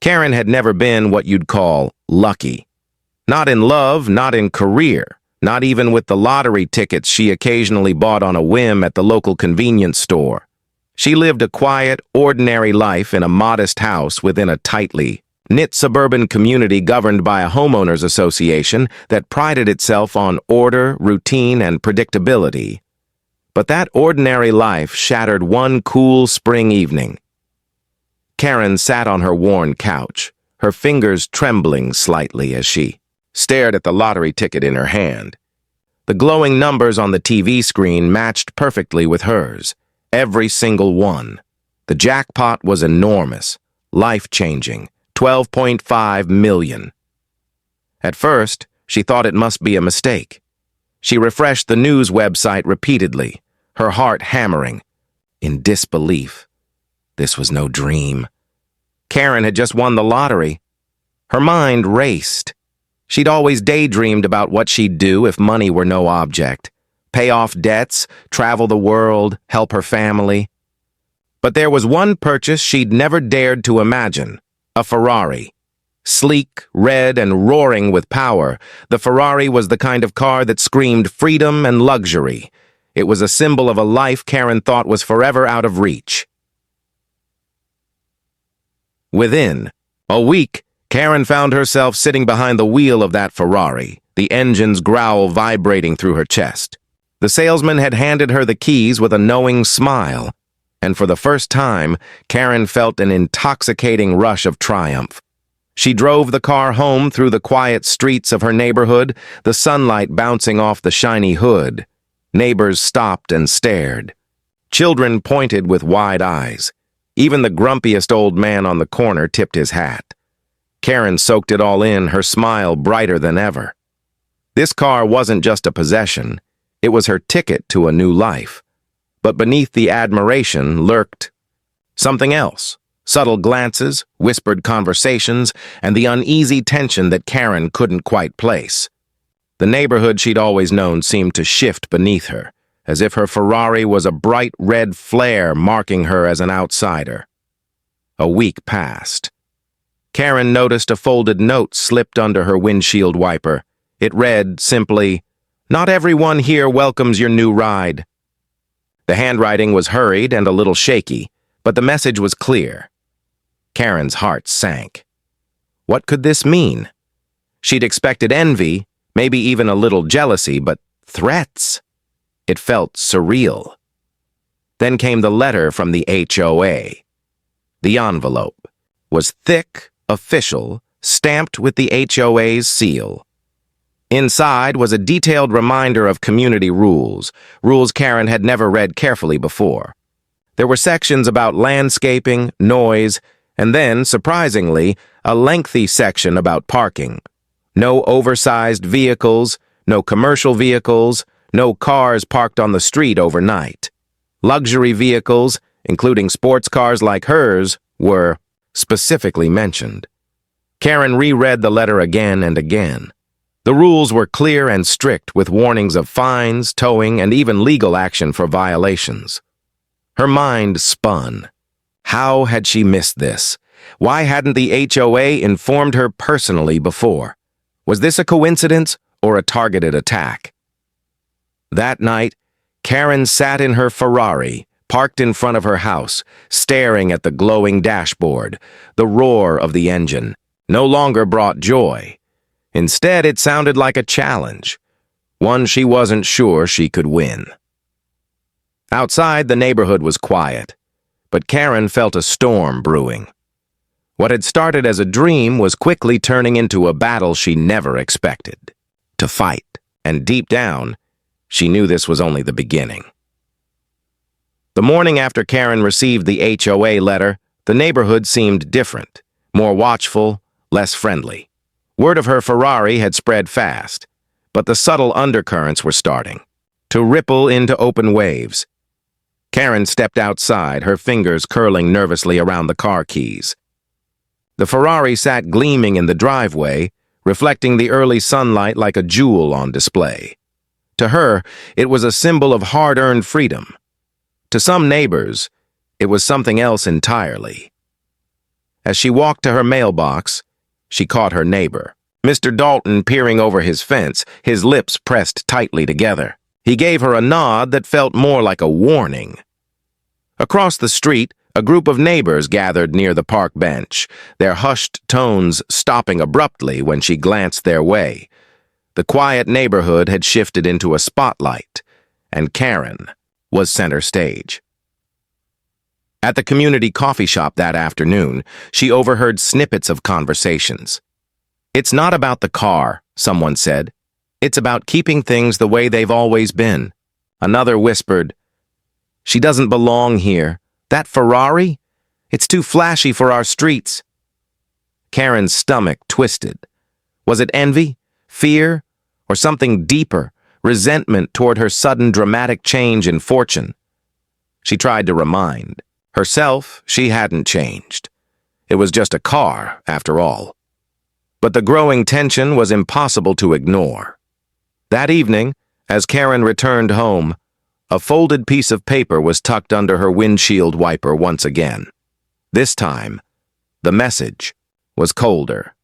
Karen had never been what you'd call lucky. Not in love, not in career, not even with the lottery tickets she occasionally bought on a whim at the local convenience store. She lived a quiet, ordinary life in a modest house within a tightly knit suburban community governed by a homeowners association that prided itself on order, routine, and predictability. But that ordinary life shattered one cool spring evening. Karen sat on her worn couch, her fingers trembling slightly as she stared at the lottery ticket in her hand. The glowing numbers on the TV screen matched perfectly with hers, every single one. The jackpot was enormous, life-changing, 12.5 million. At first, she thought it must be a mistake. She refreshed the news website repeatedly, her heart hammering, in disbelief. This was no dream. Karen had just won the lottery. Her mind raced. She'd always daydreamed about what she'd do if money were no object. Pay off debts, travel the world, help her family. But there was one purchase she'd never dared to imagine. A Ferrari. Sleek, red, and roaring with power, the Ferrari was the kind of car that screamed freedom and luxury. It was a symbol of a life Karen thought was forever out of reach. Within a week, Karen found herself sitting behind the wheel of that Ferrari, the engine's growl vibrating through her chest. The salesman had handed her the keys with a knowing smile, and for the first time, Karen felt an intoxicating rush of triumph. She drove the car home through the quiet streets of her neighborhood, the sunlight bouncing off the shiny hood. Neighbors stopped and stared. Children pointed with wide eyes. Even the grumpiest old man on the corner tipped his hat. Karen soaked it all in, her smile brighter than ever. This car wasn't just a possession. It was her ticket to a new life. But beneath the admiration lurked something else. Subtle glances, whispered conversations, and the uneasy tension that Karen couldn't quite place. The neighborhood she'd always known seemed to shift beneath her, as if her Ferrari was a bright red flare marking her as an outsider. A week passed. Karen noticed a folded note slipped under her windshield wiper. It read simply, "Not everyone here welcomes your new ride." The handwriting was hurried and a little shaky, but the message was clear. Karen's heart sank. What could this mean? She'd expected envy, maybe even a little jealousy, but threats? It felt surreal. Then came the letter from the HOA. The envelope was thick, official, stamped with the HOA's seal. Inside was a detailed reminder of community rules Karen had never read carefully before. There were sections about landscaping, noise, and then, surprisingly, a lengthy section about parking. No oversized vehicles, no commercial vehicles, no cars parked on the street overnight. Luxury vehicles, including sports cars like hers, were specifically mentioned. Karen reread the letter again and again. The rules were clear and strict, with warnings of fines, towing, and even legal action for violations. Her mind spun. How had she missed this? Why hadn't the HOA informed her personally before? Was this a coincidence or a targeted attack? That night, Karen sat in her Ferrari, parked in front of her house, staring at the glowing dashboard. The roar of the engine no longer brought joy. Instead, it sounded like a challenge, one she wasn't sure she could win. Outside, the neighborhood was quiet, but Karen felt a storm brewing. What had started as a dream was quickly turning into a battle she never expected to fight, and deep down, she knew this was only the beginning. The morning after Karen received the HOA letter, the neighborhood seemed different, more watchful, less friendly. Word of her Ferrari had spread fast, but the subtle undercurrents were starting to ripple into open waves. Karen stepped outside, her fingers curling nervously around the car keys. The Ferrari sat gleaming in the driveway, reflecting the early sunlight like a jewel on display. To her, it was a symbol of hard-earned freedom. To some neighbors, it was something else entirely. As she walked to her mailbox, she caught her neighbor, Mr. Dalton, peering over his fence, his lips pressed tightly together. He gave her a nod that felt more like a warning. Across the street, a group of neighbors gathered near the park bench, their hushed tones stopping abruptly when she glanced their way. The quiet neighborhood had shifted into a spotlight, and Karen was center stage. At the community coffee shop that afternoon, she overheard snippets of conversations. "It's not about the car," someone said. "It's about keeping things the way they've always been." Another whispered, "She doesn't belong here. That Ferrari? It's too flashy for our streets." Karen's stomach twisted. Was it envy, fear, or something deeper, resentment toward her sudden dramatic change in fortune? She tried to remind herself she hadn't changed. It was just a car, after all. But the growing tension was impossible to ignore. That evening, as Karen returned home, a folded piece of paper was tucked under her windshield wiper once again. This time, the message was colder.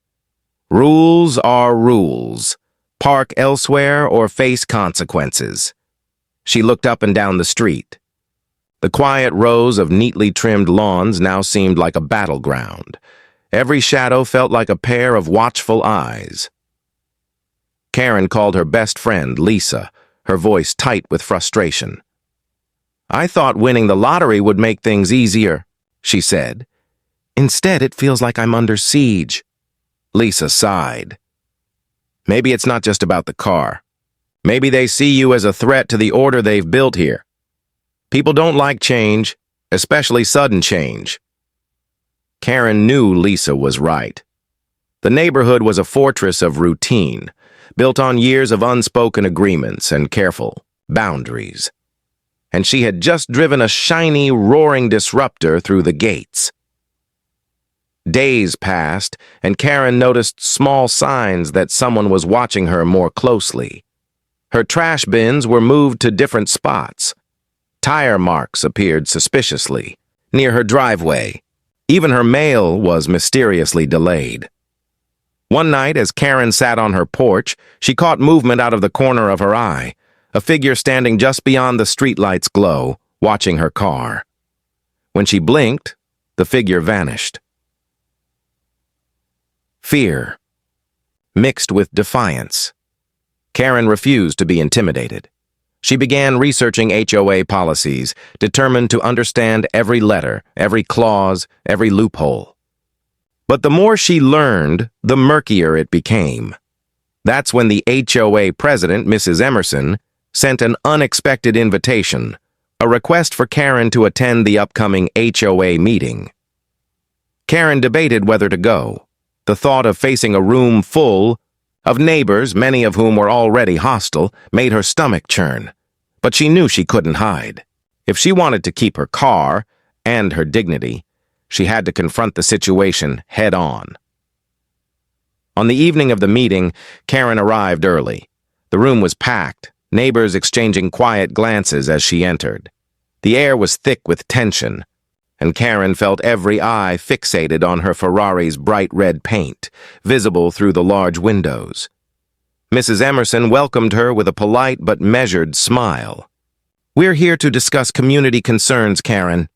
"Rules are rules. Park elsewhere or face consequences." She looked up and down the street. The quiet rows of neatly trimmed lawns now seemed like a battleground. Every shadow felt like a pair of watchful eyes. Karen called her best friend, Lisa, her voice tight with frustration. "I thought winning the lottery would make things easier," she said. "Instead, it feels like I'm under siege." Lisa sighed. "Maybe it's not just about the car. Maybe they see you as a threat to the order they've built here. People don't like change, especially sudden change." Karen knew Lisa was right. The neighborhood was a fortress of routine, built on years of unspoken agreements and careful boundaries. And she had just driven a shiny, roaring disruptor through the gates. Days passed, and Karen noticed small signs that someone was watching her more closely. Her trash bins were moved to different spots. Tire marks appeared suspiciously near her driveway. Even her mail was mysteriously delayed. One night, as Karen sat on her porch, she caught movement out of the corner of her eye, a figure standing just beyond the streetlight's glow, watching her car. When she blinked, the figure vanished. Fear, mixed with defiance. Karen refused to be intimidated. She began researching HOA policies, determined to understand every letter, every clause, every loophole. But the more she learned, the murkier it became. That's when the HOA president, Mrs. Emerson, sent an unexpected invitation, a request for Karen to attend the upcoming HOA meeting. Karen debated whether to go. The thought of facing a room full of neighbors, many of whom were already hostile, made her stomach churn. But she knew she couldn't hide. If she wanted to keep her car and her dignity, she had to confront the situation head on. On the evening of the meeting, Karen arrived early. The room was packed, neighbors exchanging quiet glances as she entered. The air was thick with tension, and Karen felt every eye fixated on her Ferrari's bright red paint, visible through the large windows. Mrs. Emerson welcomed her with a polite but measured smile. "We're here to discuss community concerns, Karen.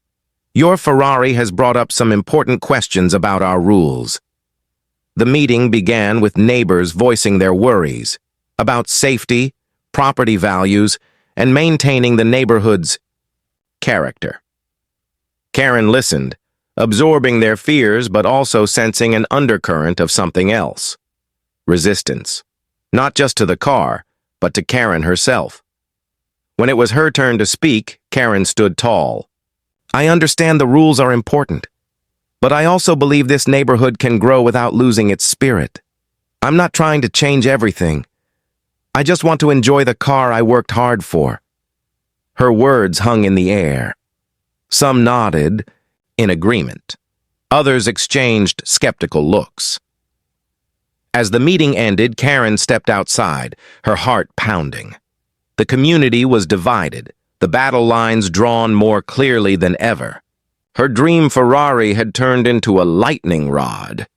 Your Ferrari has brought up some important questions about our rules." The meeting began with neighbors voicing their worries about safety, property values, and maintaining the neighborhood's character. Karen listened, absorbing their fears but also sensing an undercurrent of something else. Resistance. Not just to the car, but to Karen herself. When it was her turn to speak, Karen stood tall. "I understand the rules are important, but I also believe this neighborhood can grow without losing its spirit. I'm not trying to change everything. I just want to enjoy the car I worked hard for." Her words hung in the air. Some nodded in agreement. Others exchanged skeptical looks. As the meeting ended, Karen stepped outside, her heart pounding. The community was divided, the battle lines drawn more clearly than ever. Her dream Ferrari had turned into a lightning rod,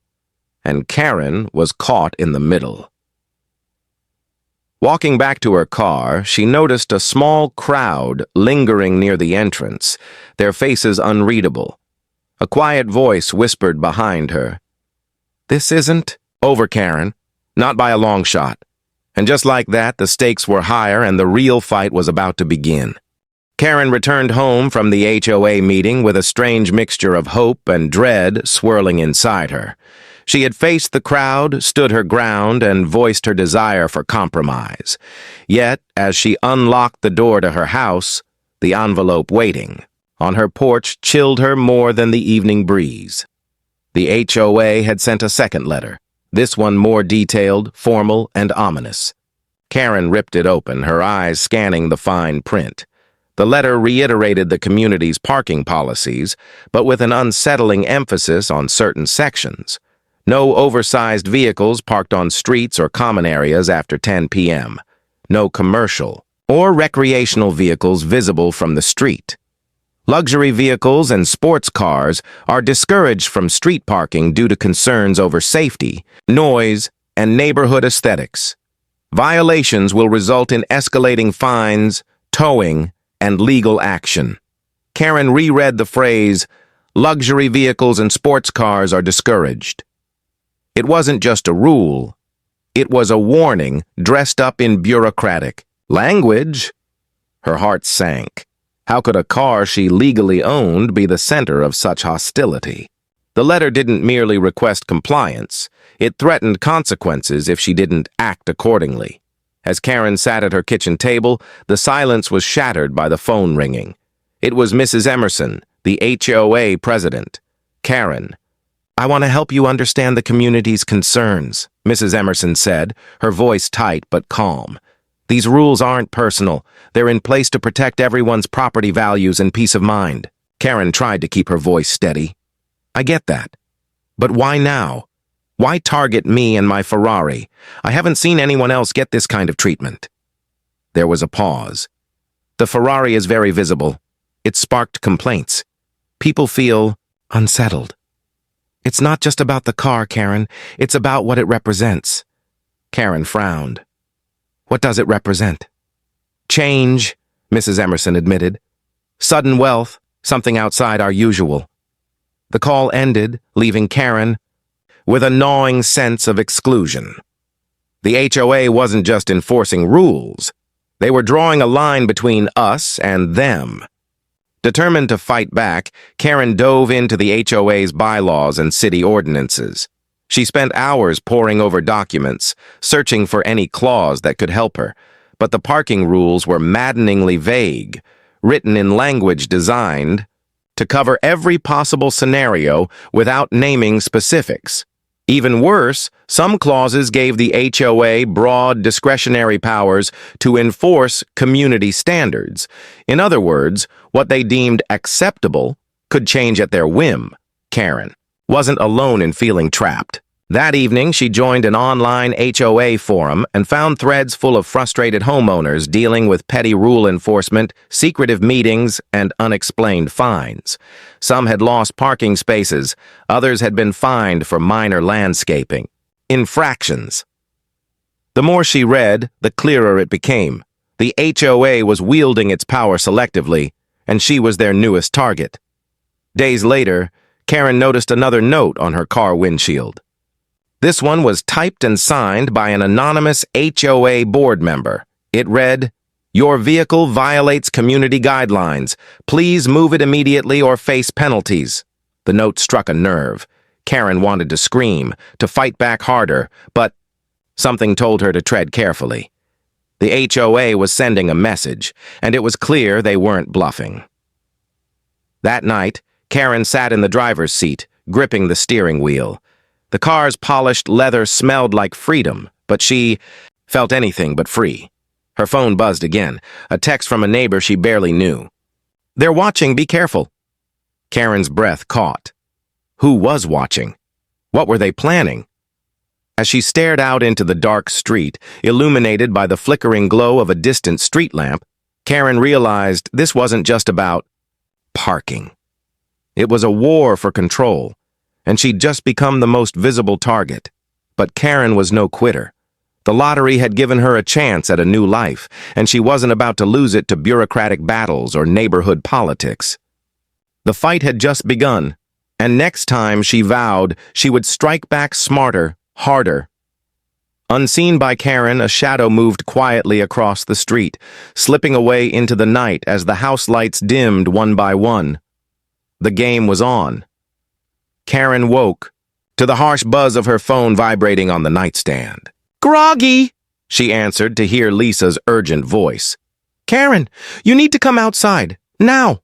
and Karen was caught in the middle. Walking back to her car, she noticed a small crowd lingering near the entrance, their faces unreadable. A quiet voice whispered behind her, "This isn't over, Karen. Not by a long shot." And just like that, the stakes were higher and the real fight was about to begin. Karen returned home from the HOA meeting with a strange mixture of hope and dread swirling inside her. She had faced the crowd, stood her ground, and voiced her desire for compromise. Yet, as she unlocked the door to her house, the envelope waiting on her porch chilled her more than the evening breeze. The HOA had sent a second letter, this one more detailed, formal, and ominous. Karen ripped it open, her eyes scanning the fine print. The letter reiterated the community's parking policies, but with an unsettling emphasis on certain sections. No oversized vehicles parked on streets or common areas after 10 p.m. No commercial or recreational vehicles visible from the street. Luxury vehicles and sports cars are discouraged from street parking due to concerns over safety, noise, and neighborhood aesthetics. Violations will result in escalating fines, towing, and legal action. Karen reread the phrase, "Luxury vehicles and sports cars are discouraged." It wasn't just a rule. It was a warning dressed up in bureaucratic language. Her heart sank. How could a car she legally owned be the center of such hostility? The letter didn't merely request compliance. It threatened consequences if she didn't act accordingly. As Karen sat at her kitchen table, the silence was shattered by the phone ringing. It was Mrs. Emerson, the HOA president. "Karen, I want to help you understand the community's concerns," Mrs. Emerson said, her voice tight but calm. "These rules aren't personal. They're in place to protect everyone's property values and peace of mind." Karen tried to keep her voice steady. "I get that. But why now? Why target me and my Ferrari? I haven't seen anyone else get this kind of treatment." There was a pause. "The Ferrari is very visible. It sparked complaints. People feel unsettled. It's not just about the car, Karen. It's about what it represents." Karen frowned. "What does it represent?" "Change," Mrs. Emerson admitted. "Sudden wealth, something outside our usual." The call ended, leaving Karen with a gnawing sense of exclusion. The HOA wasn't just enforcing rules. They were drawing a line between us and them. Determined to fight back, Karen dove into the HOA's bylaws and city ordinances. She spent hours poring over documents, searching for any clause that could help her. But the parking rules were maddeningly vague, written in language designed to cover every possible scenario without naming specifics. Even worse, some clauses gave the HOA broad discretionary powers to enforce community standards. In other words, what they deemed acceptable could change at their whim. Karen wasn't alone in feeling trapped. That evening, she joined an online HOA forum and found threads full of frustrated homeowners dealing with petty rule enforcement, secretive meetings, and unexplained fines. Some had lost parking spaces, others had been fined for minor landscaping. Infractions. The more she read, the clearer it became. The HOA was wielding its power selectively, and she was their newest target. Days later, Karen noticed another note on her car windshield. This one was typed and signed by an anonymous HOA board member. It read, "Your vehicle violates community guidelines. Please move it immediately or face penalties." The note struck a nerve. Karen wanted to scream, to fight back harder, but something told her to tread carefully. The HOA was sending a message, and it was clear they weren't bluffing. That night, Karen sat in the driver's seat, gripping the steering wheel. The car's polished leather smelled like freedom, but she felt anything but free. Her phone buzzed again, a text from a neighbor she barely knew. "They're watching, be careful." Karen's breath caught. Who was watching? What were they planning? As she stared out into the dark street, illuminated by the flickering glow of a distant street lamp, Karen realized this wasn't just about parking. It was a war for control, and she'd just become the most visible target. But Karen was no quitter. The lottery had given her a chance at a new life, and she wasn't about to lose it to bureaucratic battles or neighborhood politics. The fight had just begun, and next time she vowed she would strike back smarter, harder. Unseen by Karen, a shadow moved quietly across the street, slipping away into the night as the house lights dimmed one by one. The game was on. Karen woke to the harsh buzz of her phone vibrating on the nightstand. "Groggy," she answered to hear Lisa's urgent voice. "Karen, you need to come outside, now."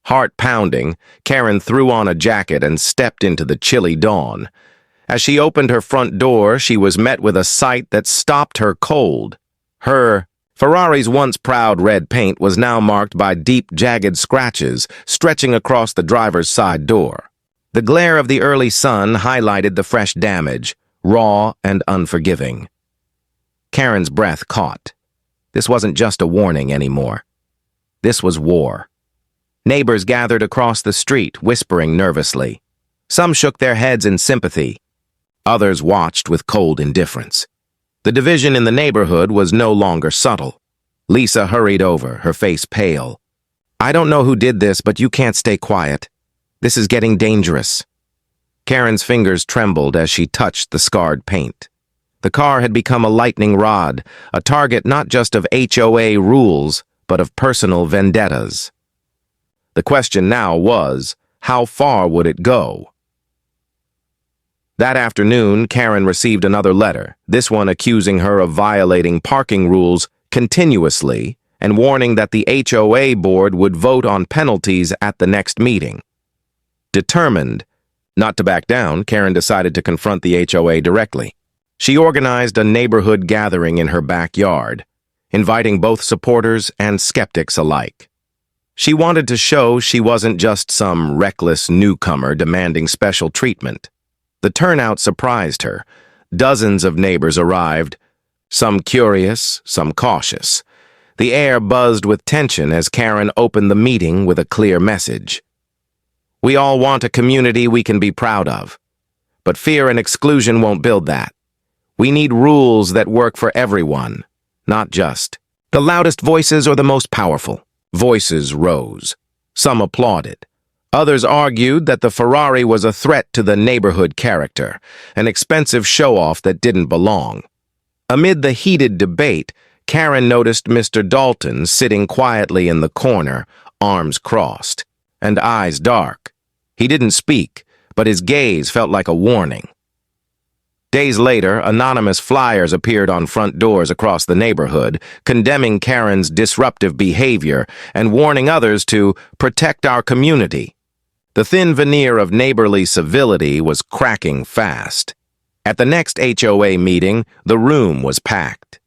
Heart pounding, Karen threw on a jacket and stepped into the chilly dawn. As she opened her front door, she was met with a sight that stopped her cold. Ferrari's once proud red paint was now marked by deep, jagged scratches stretching across the driver's side door. The glare of the early sun highlighted the fresh damage, raw and unforgiving. Karen's breath caught. This wasn't just a warning anymore. This was war. Neighbors gathered across the street, whispering nervously. Some shook their heads in sympathy. Others watched with cold indifference. The division in the neighborhood was no longer subtle. Lisa hurried over, her face pale. "I don't know who did this, but you can't stay quiet. This is getting dangerous." Karen's fingers trembled as she touched the scarred paint. The car had become a lightning rod, a target not just of HOA rules, but of personal vendettas. The question now was, how far would it go? That afternoon, Karen received another letter, this one accusing her of violating parking rules continuously and warning that the HOA board would vote on penalties at the next meeting. Determined not to back down, Karen decided to confront the HOA directly. She organized a neighborhood gathering in her backyard, inviting both supporters and skeptics alike. She wanted to show she wasn't just some reckless newcomer demanding special treatment. The turnout surprised her. Dozens of neighbors arrived, some curious, some cautious. The air buzzed with tension as Karen opened the meeting with a clear message. "We all want a community we can be proud of. But fear and exclusion won't build that. We need rules that work for everyone, not just the loudest voices or the most powerful." Voices rose. Some applauded. Others argued that the Ferrari was a threat to the neighborhood character, an expensive show-off that didn't belong. Amid the heated debate, Karen noticed Mr. Dalton sitting quietly in the corner, arms crossed, and eyes dark. He didn't speak, but his gaze felt like a warning. Days later, anonymous flyers appeared on front doors across the neighborhood, condemning Karen's disruptive behavior and warning others to protect our community. The thin veneer of neighborly civility was cracking fast. At the next HOA meeting, the room was packed.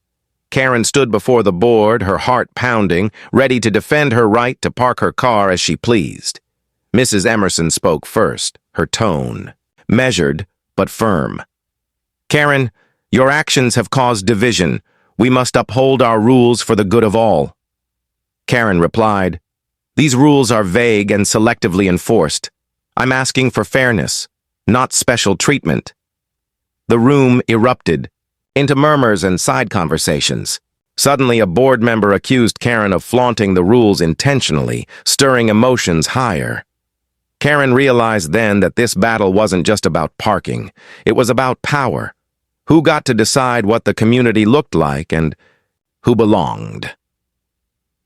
Karen stood before the board, her heart pounding, ready to defend her right to park her car as she pleased. Mrs. Emerson spoke first, her tone measured but firm. "Karen, your actions have caused division. We must uphold our rules for the good of all." Karen replied, "These rules are vague and selectively enforced. I'm asking for fairness, not special treatment." The room erupted into murmurs and side conversations. Suddenly, a board member accused Karen of flaunting the rules intentionally, stirring emotions higher. Karen realized then that this battle wasn't just about parking. It was about power. Who got to decide what the community looked like and who belonged?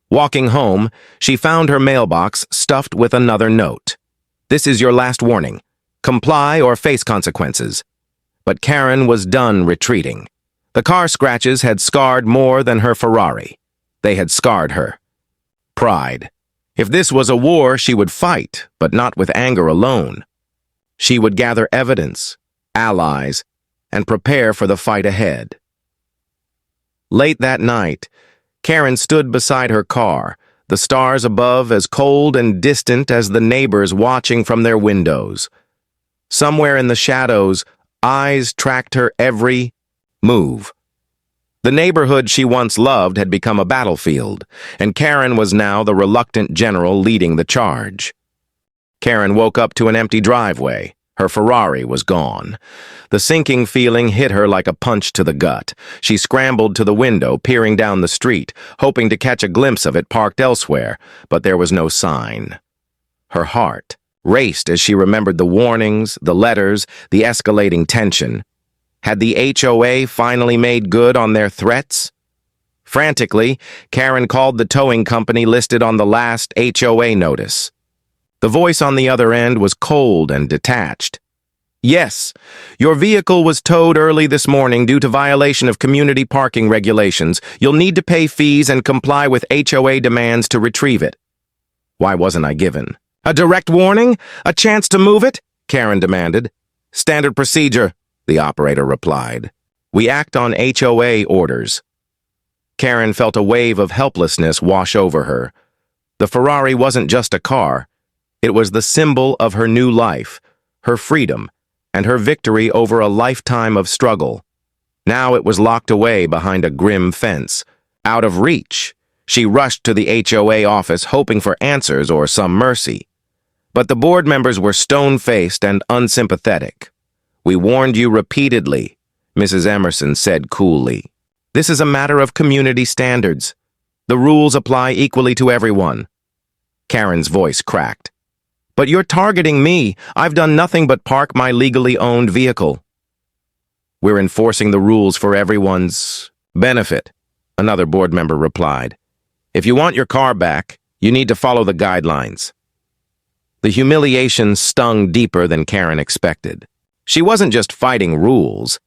Walking home, she found her mailbox stuffed with another note. "This is your last warning. Comply or face consequences." But Karen was done retreating. The car scratches had scarred more than her Ferrari. They had scarred her. Pride. If this was a war, she would fight, but not with anger alone. She would gather evidence, allies, and prepare for the fight ahead. Late that night, Karen stood beside her car, the stars above as cold and distant as the neighbors watching from their windows. Somewhere in the shadows, eyes tracked her every move. The neighborhood she once loved had become a battlefield, and Karen was now the reluctant general leading the charge. Karen woke up to an empty driveway. Her Ferrari was gone. The sinking feeling hit her like a punch to the gut. She scrambled to the window, peering down the street, hoping to catch a glimpse of it parked elsewhere, but there was no sign. Her heart raced as she remembered the warnings, the letters, the escalating tension. Had the HOA finally made good on their threats? Frantically, Karen called the towing company listed on the last HOA notice. The voice on the other end was cold and detached. Yes, your vehicle was towed early this morning due to violation of community parking regulations. You'll need to pay fees and comply with HOA demands to retrieve it. Why wasn't I given a direct warning? A chance to move it? Karen demanded. Standard procedure, the operator replied. We act on HOA orders. Karen felt a wave of helplessness wash over her. The Ferrari wasn't just a car. It was the symbol of her new life, her freedom, and her victory over a lifetime of struggle. Now it was locked away behind a grim fence. Out of reach, she rushed to the HOA office hoping for answers or some mercy. But the board members were stone-faced and unsympathetic. We warned you repeatedly, Mrs. Emerson said coolly. This is a matter of community standards. The rules apply equally to everyone. Karen's voice cracked. But you're targeting me. I've done nothing but park my legally owned vehicle. We're enforcing the rules for everyone's benefit, another board member replied. If you want your car back, you need to follow the guidelines. The humiliation stung deeper than Karen expected. She wasn't just fighting rules.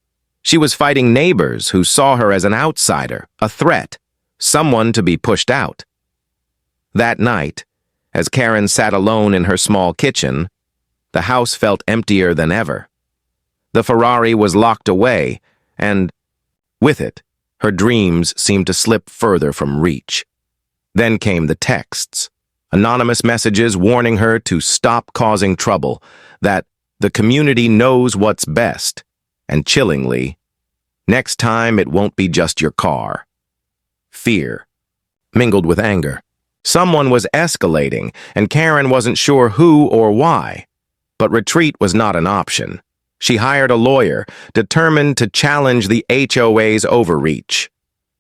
She was fighting neighbors who saw her as an outsider, a threat, someone to be pushed out. That night, as Karen sat alone in her small kitchen, the house felt emptier than ever. The Ferrari was locked away, and, with it, her dreams seemed to slip further from reach. Then came the texts, anonymous messages warning her to stop causing trouble, that the community knows what's best, and chillingly, next time it won't be just your car. Fear, mingled with anger. Someone was escalating, and Karen wasn't sure who or why. But retreat was not an option. She hired a lawyer, determined to challenge the HOA's overreach.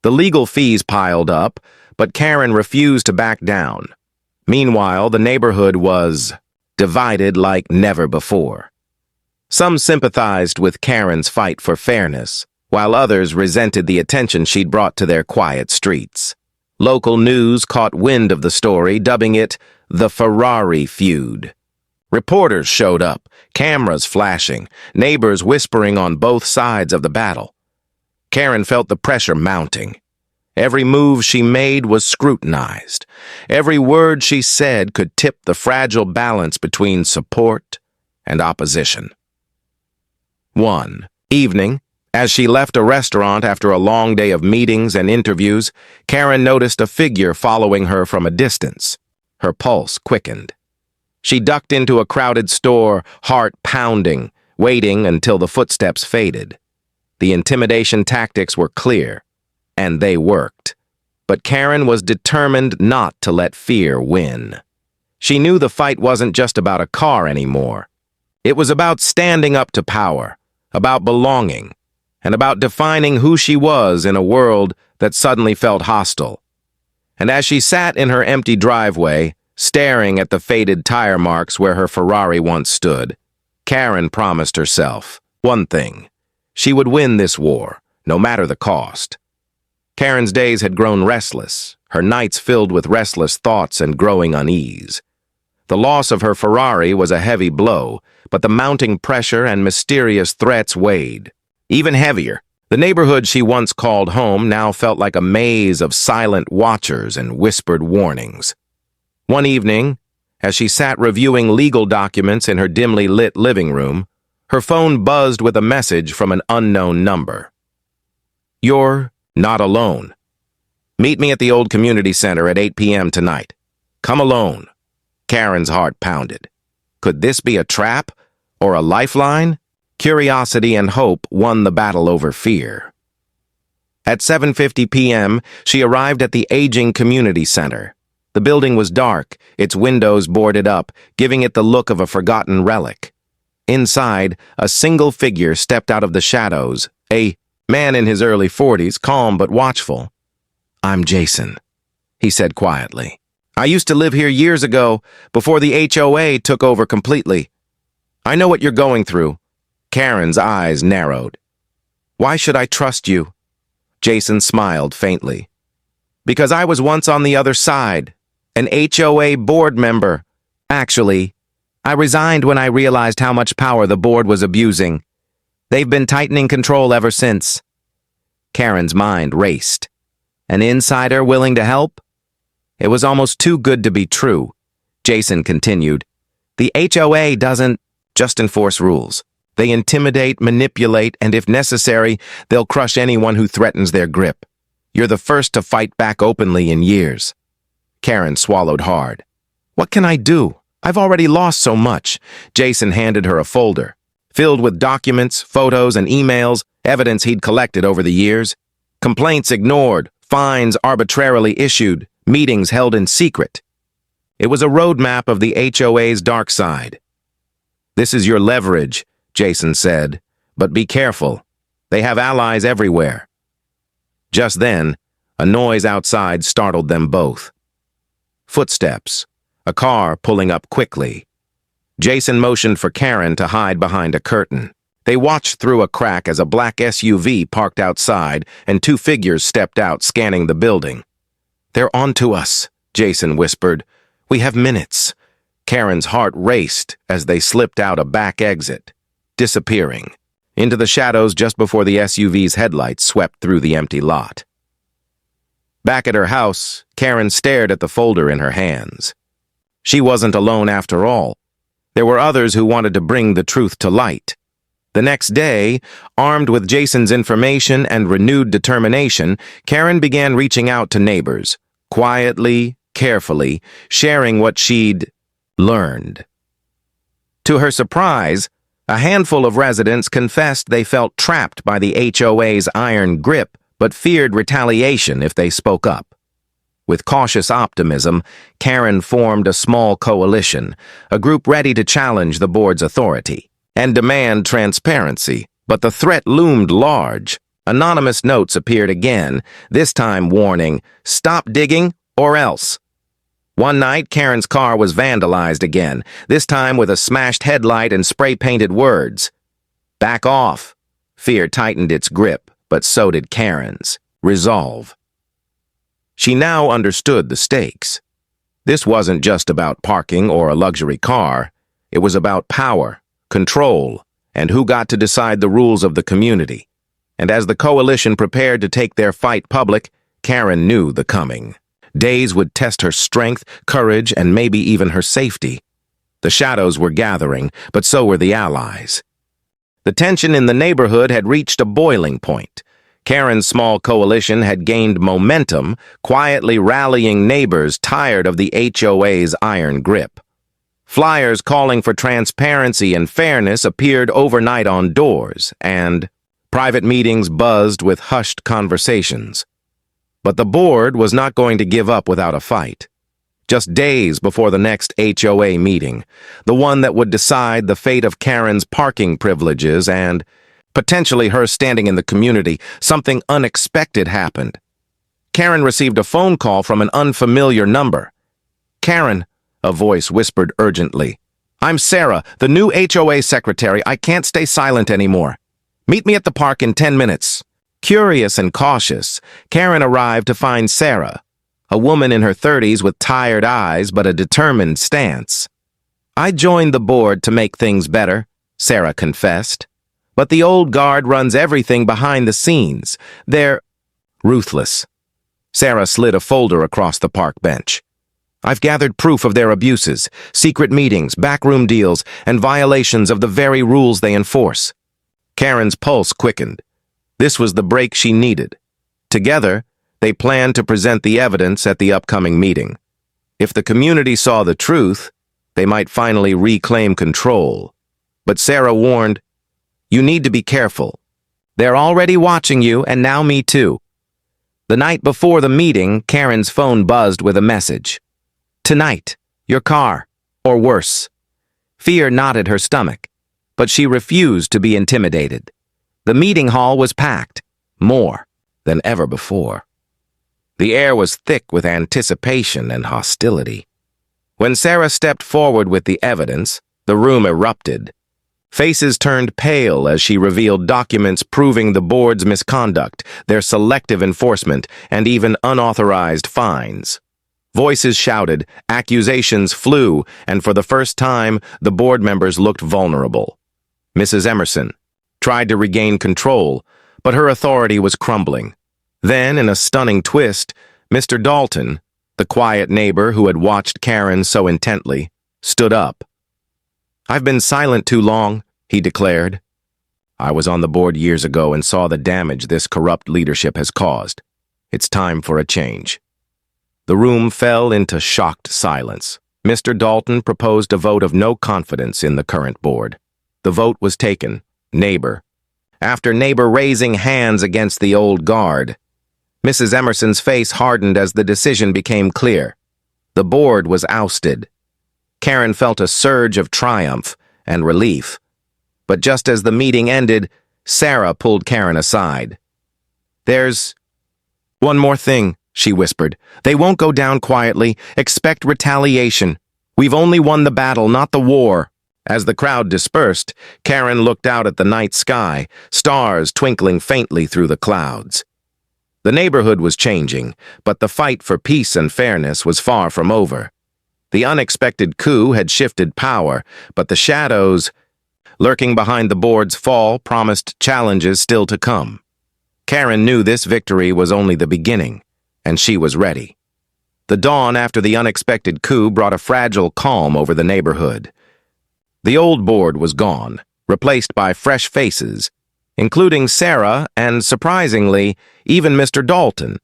The legal fees piled up, but Karen refused to back down. Meanwhile, the neighborhood was divided like never before. Some sympathized with Karen's fight for fairness, while others resented the attention she'd brought to their quiet streets. Local news caught wind of the story, dubbing it the Ferrari feud. Reporters showed up, cameras flashing, neighbors whispering on both sides of the battle. Karen felt the pressure mounting. Every move she made was scrutinized. Every word she said could tip the fragile balance between support and opposition. One evening, as she left a restaurant after a long day of meetings and interviews, Karen noticed a figure following her from a distance. Her pulse quickened. She ducked into a crowded store, heart pounding, waiting until the footsteps faded. The intimidation tactics were clear, and they worked. But Karen was determined not to let fear win. She knew the fight wasn't just about a car anymore. It was about standing up to power, about belonging, and about defining who she was in a world that suddenly felt hostile. And as she sat in her empty driveway, staring at the faded tire marks where her Ferrari once stood, Karen promised herself one thing: she would win this war, no matter the cost. Karen's days had grown restless, her nights filled with restless thoughts and growing unease. The loss of her Ferrari was a heavy blow, but the mounting pressure and mysterious threats weighed. Even heavier, the neighborhood she once called home now felt like a maze of silent watchers and whispered warnings. One evening, as she sat reviewing legal documents in her dimly lit living room, her phone buzzed with a message from an unknown number. You're not alone. Meet me at the old community center at 8 p.m. tonight. Come alone. Karen's heart pounded. Could this be a trap or a lifeline? Curiosity and hope won the battle over fear. At 7:50 p.m., she arrived at the aging community center. The building was dark, its windows boarded up, giving it the look of a forgotten relic. Inside, a single figure stepped out of the shadows, a man in his early 40s, calm but watchful. "I'm Jason," he said quietly. "I used to live here years ago, before the HOA took over completely. I know what you're going through." Karen's eyes narrowed. "Why should I trust you?" Jason smiled faintly. "Because I was once on the other side, an HOA board member. Actually, I resigned when I realized how much power the board was abusing. They've been tightening control ever since." Karen's mind raced. An insider willing to help? It was almost too good to be true. Jason continued. "The HOA doesn't just enforce rules. They intimidate, manipulate, and if necessary, they'll crush anyone who threatens their grip. You're the first to fight back openly in years." Karen swallowed hard. "What can I do? I've already lost so much." Jason handed her a folder, filled with documents, photos, and emails, evidence he'd collected over the years. Complaints ignored, fines arbitrarily issued, meetings held in secret. It was a roadmap of the HOA's dark side. "This is your leverage," Jason said, "but be careful. They have allies everywhere." Just then, a noise outside startled them both. Footsteps, a car pulling up quickly. Jason motioned for Karen to hide behind a curtain. They watched through a crack as a black SUV parked outside and two figures stepped out, scanning the building. "They're on to us," Jason whispered. "We have minutes." Karen's heart raced as they slipped out a back exit, disappearing into the shadows just before the SUV's headlights swept through the empty lot. Back at her house, Karen stared at the folder in her hands. She wasn't alone after all. There were others who wanted to bring the truth to light. The next day, armed with Jason's information and renewed determination, Karen began reaching out to neighbors, quietly, carefully, sharing what she'd learned. To her surprise, a handful of residents confessed they felt trapped by the HOA's iron grip but feared retaliation if they spoke up. With cautious optimism, Karen formed a small coalition, a group ready to challenge the board's authority and demand transparency. But the threat loomed large. Anonymous notes appeared again, this time warning, "Stop digging or else." One night, Karen's car was vandalized again, this time with a smashed headlight and spray-painted words. "Back off." Fear tightened its grip, but so did Karen's resolve. She now understood the stakes. This wasn't just about parking or a luxury car. It was about power, control, and who got to decide the rules of the community. And as the coalition prepared to take their fight public, Karen knew the coming. Days would test her strength, courage, and maybe even her safety. The shadows were gathering, but so were the allies. The tension in the neighborhood had reached a boiling point. Karen's small coalition had gained momentum, quietly rallying neighbors tired of the HOA's iron grip. Flyers calling for transparency and fairness appeared overnight on doors, and private meetings buzzed with hushed conversations. But the board was not going to give up without a fight. Just days before the next HOA meeting, the one that would decide the fate of Karen's parking privileges and potentially her standing in the community, something unexpected happened. Karen received a phone call from an unfamiliar number. "Karen," a voice whispered urgently. "I'm Sarah, the new HOA secretary. I can't stay silent anymore. Meet me at the park in 10 minutes. Curious and cautious, Karen arrived to find Sarah, a woman in her 30s with tired eyes but a determined stance. "I joined the board to make things better," Sarah confessed. "But the old guard runs everything behind the scenes. They're ruthless." Sarah slid a folder across the park bench. "I've gathered proof of their abuses, secret meetings, backroom deals, and violations of the very rules they enforce." Karen's pulse quickened. This was the break she needed. Together, they planned to present the evidence at the upcoming meeting. If the community saw the truth, they might finally reclaim control. But Sarah warned, "You need to be careful. They're already watching you, and now me too." The night before the meeting, Karen's phone buzzed with a message. Tonight, your car, or worse. Fear knotted her stomach, but she refused to be intimidated. The meeting hall was packed, more than ever before. The air was thick with anticipation and hostility. When Sarah stepped forward with the evidence, the room erupted. Faces turned pale as she revealed documents proving the board's misconduct, their selective enforcement, and even unauthorized fines. Voices shouted, accusations flew, and for the first time, the board members looked vulnerable. Mrs. Emerson tried to regain control, but her authority was crumbling. Then, in a stunning twist, Mr. Dalton, the quiet neighbor who had watched Karen so intently, stood up. "I've been silent too long," he declared. "I was on the board years ago and saw the damage this corrupt leadership has caused. It's time for a change." The room fell into shocked silence. Mr. Dalton proposed a vote of no confidence in the current board. The vote was taken, neighbor after neighbor raising hands against the old guard. Mrs. Emerson's face hardened as the decision became clear. The board was ousted. Karen felt a surge of triumph and relief. But just as the meeting ended, Sarah pulled Karen aside. "There's one more thing," she whispered. "They won't go down quietly. Expect retaliation. We've only won the battle, not the war." As the crowd dispersed, Karen looked out at the night sky, stars twinkling faintly through the clouds. The neighborhood was changing, but the fight for peace and fairness was far from over. The unexpected coup had shifted power, but the shadows lurking behind the board's fall promised challenges still to come. Karen knew this victory was only the beginning, and she was ready. The dawn after the unexpected coup brought a fragile calm over the neighborhood. The old board was gone, replaced by fresh faces, including Sarah and, surprisingly, even Mr. Dalton,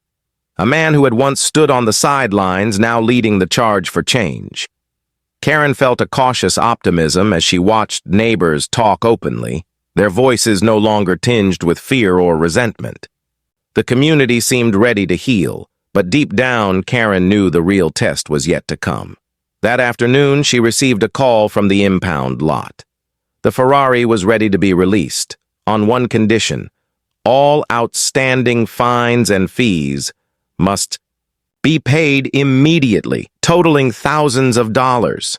a man who had once stood on the sidelines, now leading the charge for change. Karen felt a cautious optimism as she watched neighbors talk openly, their voices no longer tinged with fear or resentment. The community seemed ready to heal, but deep down, Karen knew the real test was yet to come. That afternoon, she received a call from the impound lot. The Ferrari was ready to be released, on one condition: all outstanding fines and fees must be paid immediately, totaling thousands of dollars.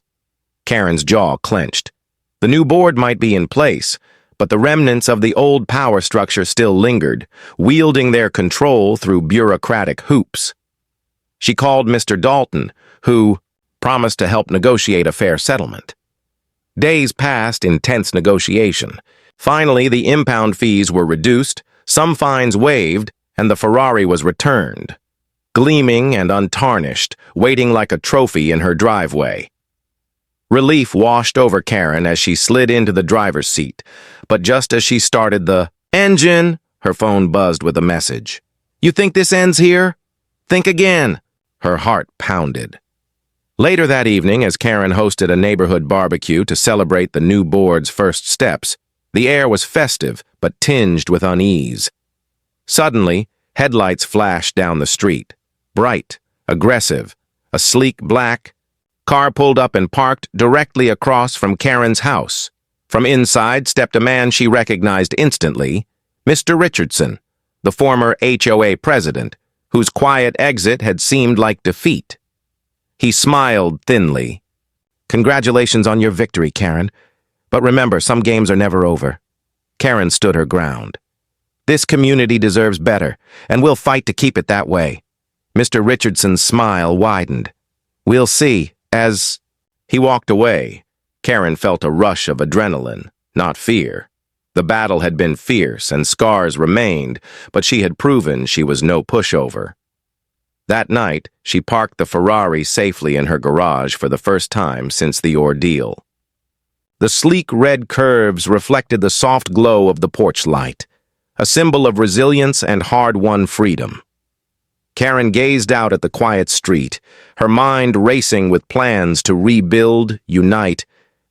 Karen's jaw clenched. The new board might be in place, but the remnants of the old power structure still lingered, wielding their control through bureaucratic hoops. She called Mr. Dalton, who promised to help negotiate a fair settlement. Days passed in tense negotiation. Finally, the impound fees were reduced, some fines waived, and the Ferrari was returned, gleaming and untarnished, waiting like a trophy in her driveway. Relief washed over Karen as she slid into the driver's seat, but just as she started the engine, her phone buzzed with a message. "You think this ends here? Think again." Her heart pounded. Later that evening, as Karen hosted a neighborhood barbecue to celebrate the new board's first steps, the air was festive but tinged with unease. Suddenly, headlights flashed down the street. Bright, aggressive, a sleek black car pulled up and parked directly across from Karen's house. From inside stepped a man she recognized instantly, Mr. Richardson, the former HOA president, whose quiet exit had seemed like defeat. He smiled thinly. "Congratulations on your victory, Karen. But remember, some games are never over." Karen stood her ground. "This community deserves better, and we'll fight to keep it that way." Mr. Richardson's smile widened. "We'll see." As he walked away, Karen felt a rush of adrenaline, not fear. The battle had been fierce and scars remained, but she had proven she was no pushover. That night, she parked the Ferrari safely in her garage for the first time since the ordeal. The sleek red curves reflected the soft glow of the porch light, a symbol of resilience and hard-won freedom. Karen gazed out at the quiet street, her mind racing with plans to rebuild, unite,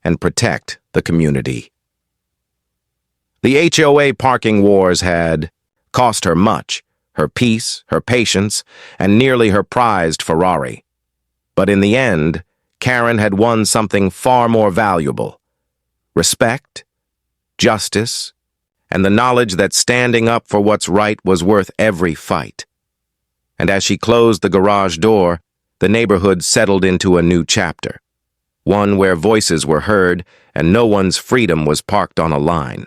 and protect the community. The HOA parking wars had cost her much: her peace, her patience, and nearly her prized Ferrari. But in the end, Karen had won something far more valuable: respect, justice, and the knowledge that standing up for what's right was worth every fight. And as she closed the garage door, the neighborhood settled into a new chapter, one where voices were heard and no one's freedom was parked on a line.